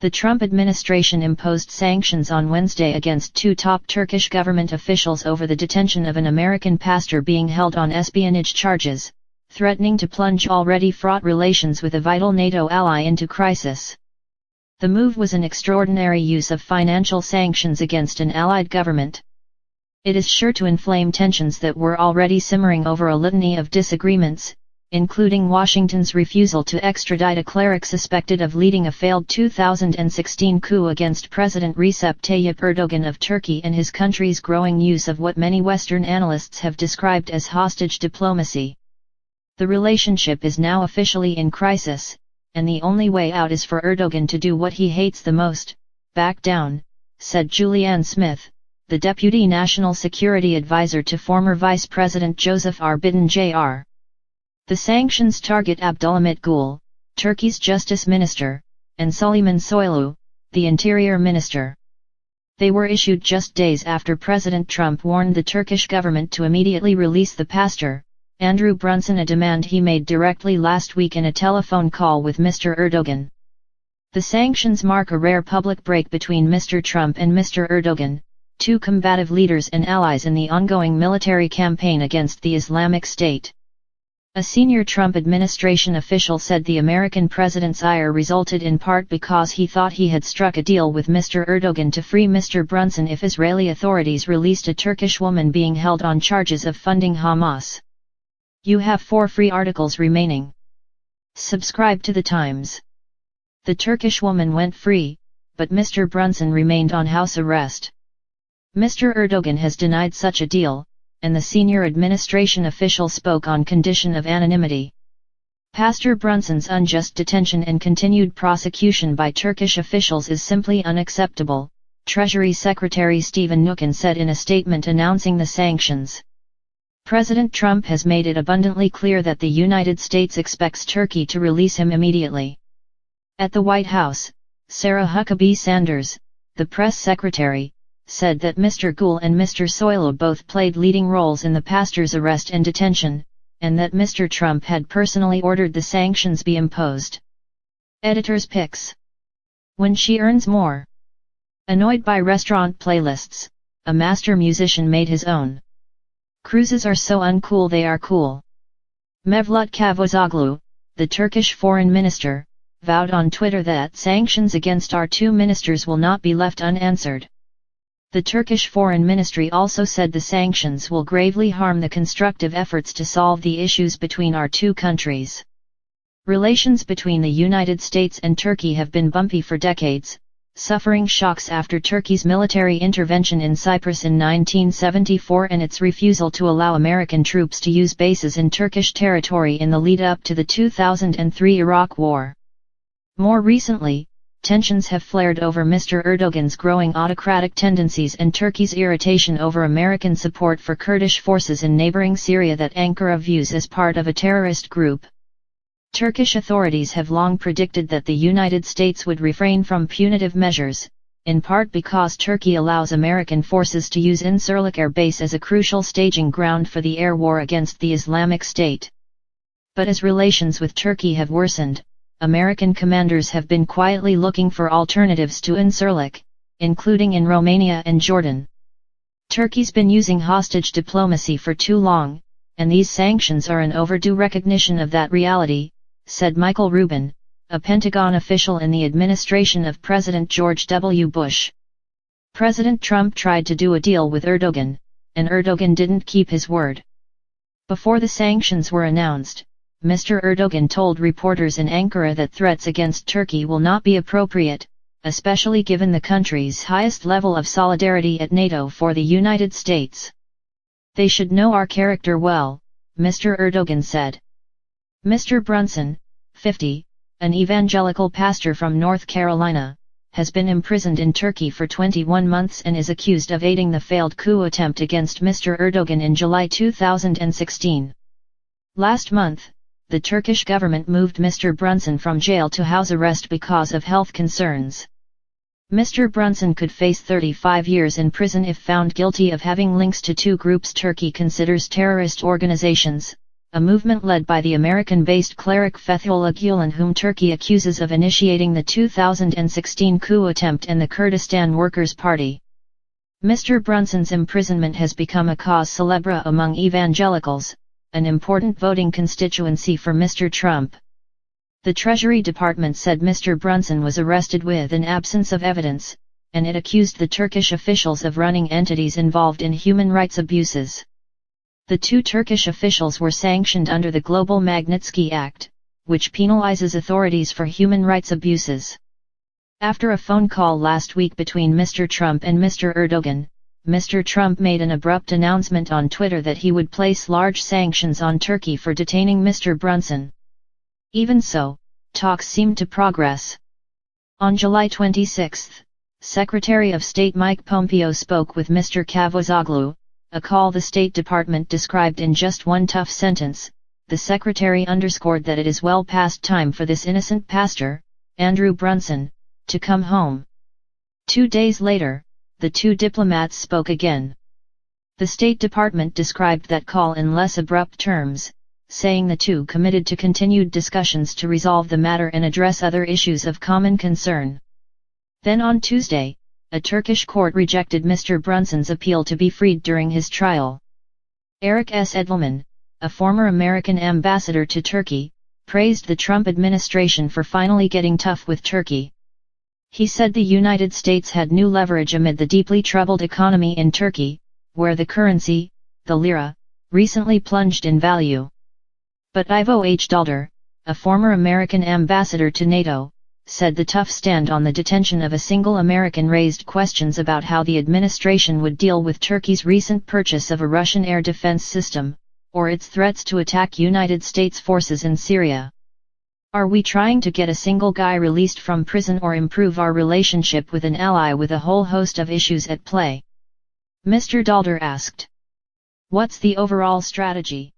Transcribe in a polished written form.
The Trump administration imposed sanctions on Wednesday against two top Turkish government officials over the detention of an American pastor being held on espionage charges, threatening to plunge already fraught relations with a vital NATO ally into crisis. The move was an extraordinary use of financial sanctions against an allied government. It is sure to inflame tensions that were already simmering over a litany of disagreements, including Washington's refusal to extradite a cleric suspected of leading a failed 2016 coup against President Recep Tayyip Erdogan of Turkey and his country's growing use of what many Western analysts have described as hostage diplomacy. The relationship is now officially in crisis, and the only way out is for Erdogan to do what he hates the most, back down, said Julianne Smith, the Deputy National Security Advisor to former Vice President Joseph R. Biden Jr. The sanctions target Abdülhamit Gül, Turkey's Justice Minister, and Süleyman Soylu, the Interior Minister. They were issued just days after President Trump warned the Turkish government to immediately release the pastor, Andrew Brunson, a demand he made directly last week in a telephone call with Mr. Erdogan. The sanctions mark a rare public break between Mr. Trump and Mr. Erdogan, two combative leaders and allies in the ongoing military campaign against the Islamic State. A senior Trump administration official said the American president's ire resulted in part because he thought he had struck a deal with Mr. Erdogan to free Mr. Brunson if Israeli authorities released a Turkish woman being held on charges of funding Hamas. You have 4 free articles remaining. Subscribe to the Times. The Turkish woman went free, but Mr. Brunson remained on house arrest. Mr. Erdogan has denied such a deal, and the senior administration official spoke on condition of anonymity. Pastor Brunson's unjust detention and continued prosecution by Turkish officials is simply unacceptable, Treasury Secretary Stephen Mnuchin said in a statement announcing the sanctions. President Trump has made it abundantly clear that the United States expects Turkey to release him immediately. At the White House, Sarah Huckabee Sanders, the press secretary, said that Mr. Gül and Mr. Soylu both played leading roles in the pastor's arrest and detention, and that Mr. Trump had personally ordered the sanctions be imposed. Editor's picks. When she earns more. Annoyed by restaurant playlists, a master musician made his own. Cruises are so uncool they are cool. Mevlut Cavusoglu, the Turkish foreign minister, vowed on Twitter that sanctions against our 2 ministers will not be left unanswered. The Turkish Foreign Ministry also said the sanctions will gravely harm the constructive efforts to solve the issues between our 2 countries. Relations between the United States and Turkey have been bumpy for decades, suffering shocks after Turkey's military intervention in Cyprus in 1974 and its refusal to allow American troops to use bases in Turkish territory in the lead-up to the 2003 Iraq War. More recently, tensions have flared over Mr. Erdogan's growing autocratic tendencies and Turkey's irritation over American support for Kurdish forces in neighboring Syria that Ankara views as part of a terrorist group. Turkish authorities have long predicted that the United States would refrain from punitive measures, in part because Turkey allows American forces to use Incirlik Air Base as a crucial staging ground for the air war against the Islamic State. But as relations with Turkey have worsened, American commanders have been quietly looking for alternatives to Incirlik, including in Romania and Jordan. Turkey's been using hostage diplomacy for too long, and these sanctions are an overdue recognition of that reality, said Michael Rubin, a Pentagon official in the administration of President George W. Bush. President Trump tried to do a deal with Erdogan, and Erdogan didn't keep his word. Before the sanctions were announced, Mr. Erdogan told reporters in Ankara that threats against Turkey will not be appropriate, especially given the country's highest level of solidarity at NATO for the United States. They should know our character well, Mr. Erdogan said. Mr. Brunson, 50, an evangelical pastor from North Carolina, has been imprisoned in Turkey for 21 months and is accused of aiding the failed coup attempt against Mr. Erdogan in July 2016. Last month, the Turkish government moved Mr. Brunson from jail to house arrest because of health concerns. Mr. Brunson could face 35 years in prison if found guilty of having links to 2 groups Turkey considers terrorist organizations, a movement led by the American-based cleric Fethullah Gulen, whom Turkey accuses of initiating the 2016 coup attempt, and the Kurdistan Workers' Party. Mr. Brunson's imprisonment has become a cause célèbre among evangelicals, an important voting constituency for Mr. Trump. The Treasury Department said Mr. Brunson was arrested with an absence of evidence, and it accused the Turkish officials of running entities involved in human rights abuses. The two Turkish officials were sanctioned under the Global Magnitsky Act, which penalizes authorities for human rights abuses. After a phone call last week between Mr. Trump and Mr. Erdogan, Mr. Trump made an abrupt announcement on Twitter that he would place large sanctions on Turkey for detaining Mr. Brunson. Even so, talks seemed to progress. On July 26, Secretary of State Mike Pompeo spoke with Mr. Cavusoglu, a call the State Department described in just one tough sentence. The Secretary underscored that it is well past time for this innocent pastor, Andrew Brunson, to come home. 2 days later, the two diplomats spoke again. The State Department described that call in less abrupt terms, saying the two committed to continued discussions to resolve the matter and address other issues of common concern. Then on Tuesday, a Turkish court rejected Mr. Brunson's appeal to be freed during his trial. Eric S. Edelman, a former American ambassador to Turkey, praised the Trump administration for finally getting tough with Turkey. He said the United States had new leverage amid the deeply troubled economy in Turkey, where the currency, the lira, recently plunged in value. But Ivo H. Daalder, a former American ambassador to NATO, said the tough stand on the detention of a single American raised questions about how the administration would deal with Turkey's recent purchase of a Russian air defense system, or its threats to attack United States forces in Syria. Are we trying to get a single guy released from prison or improve our relationship with an ally with a whole host of issues at play? Mr. Daalder asked. What's the overall strategy?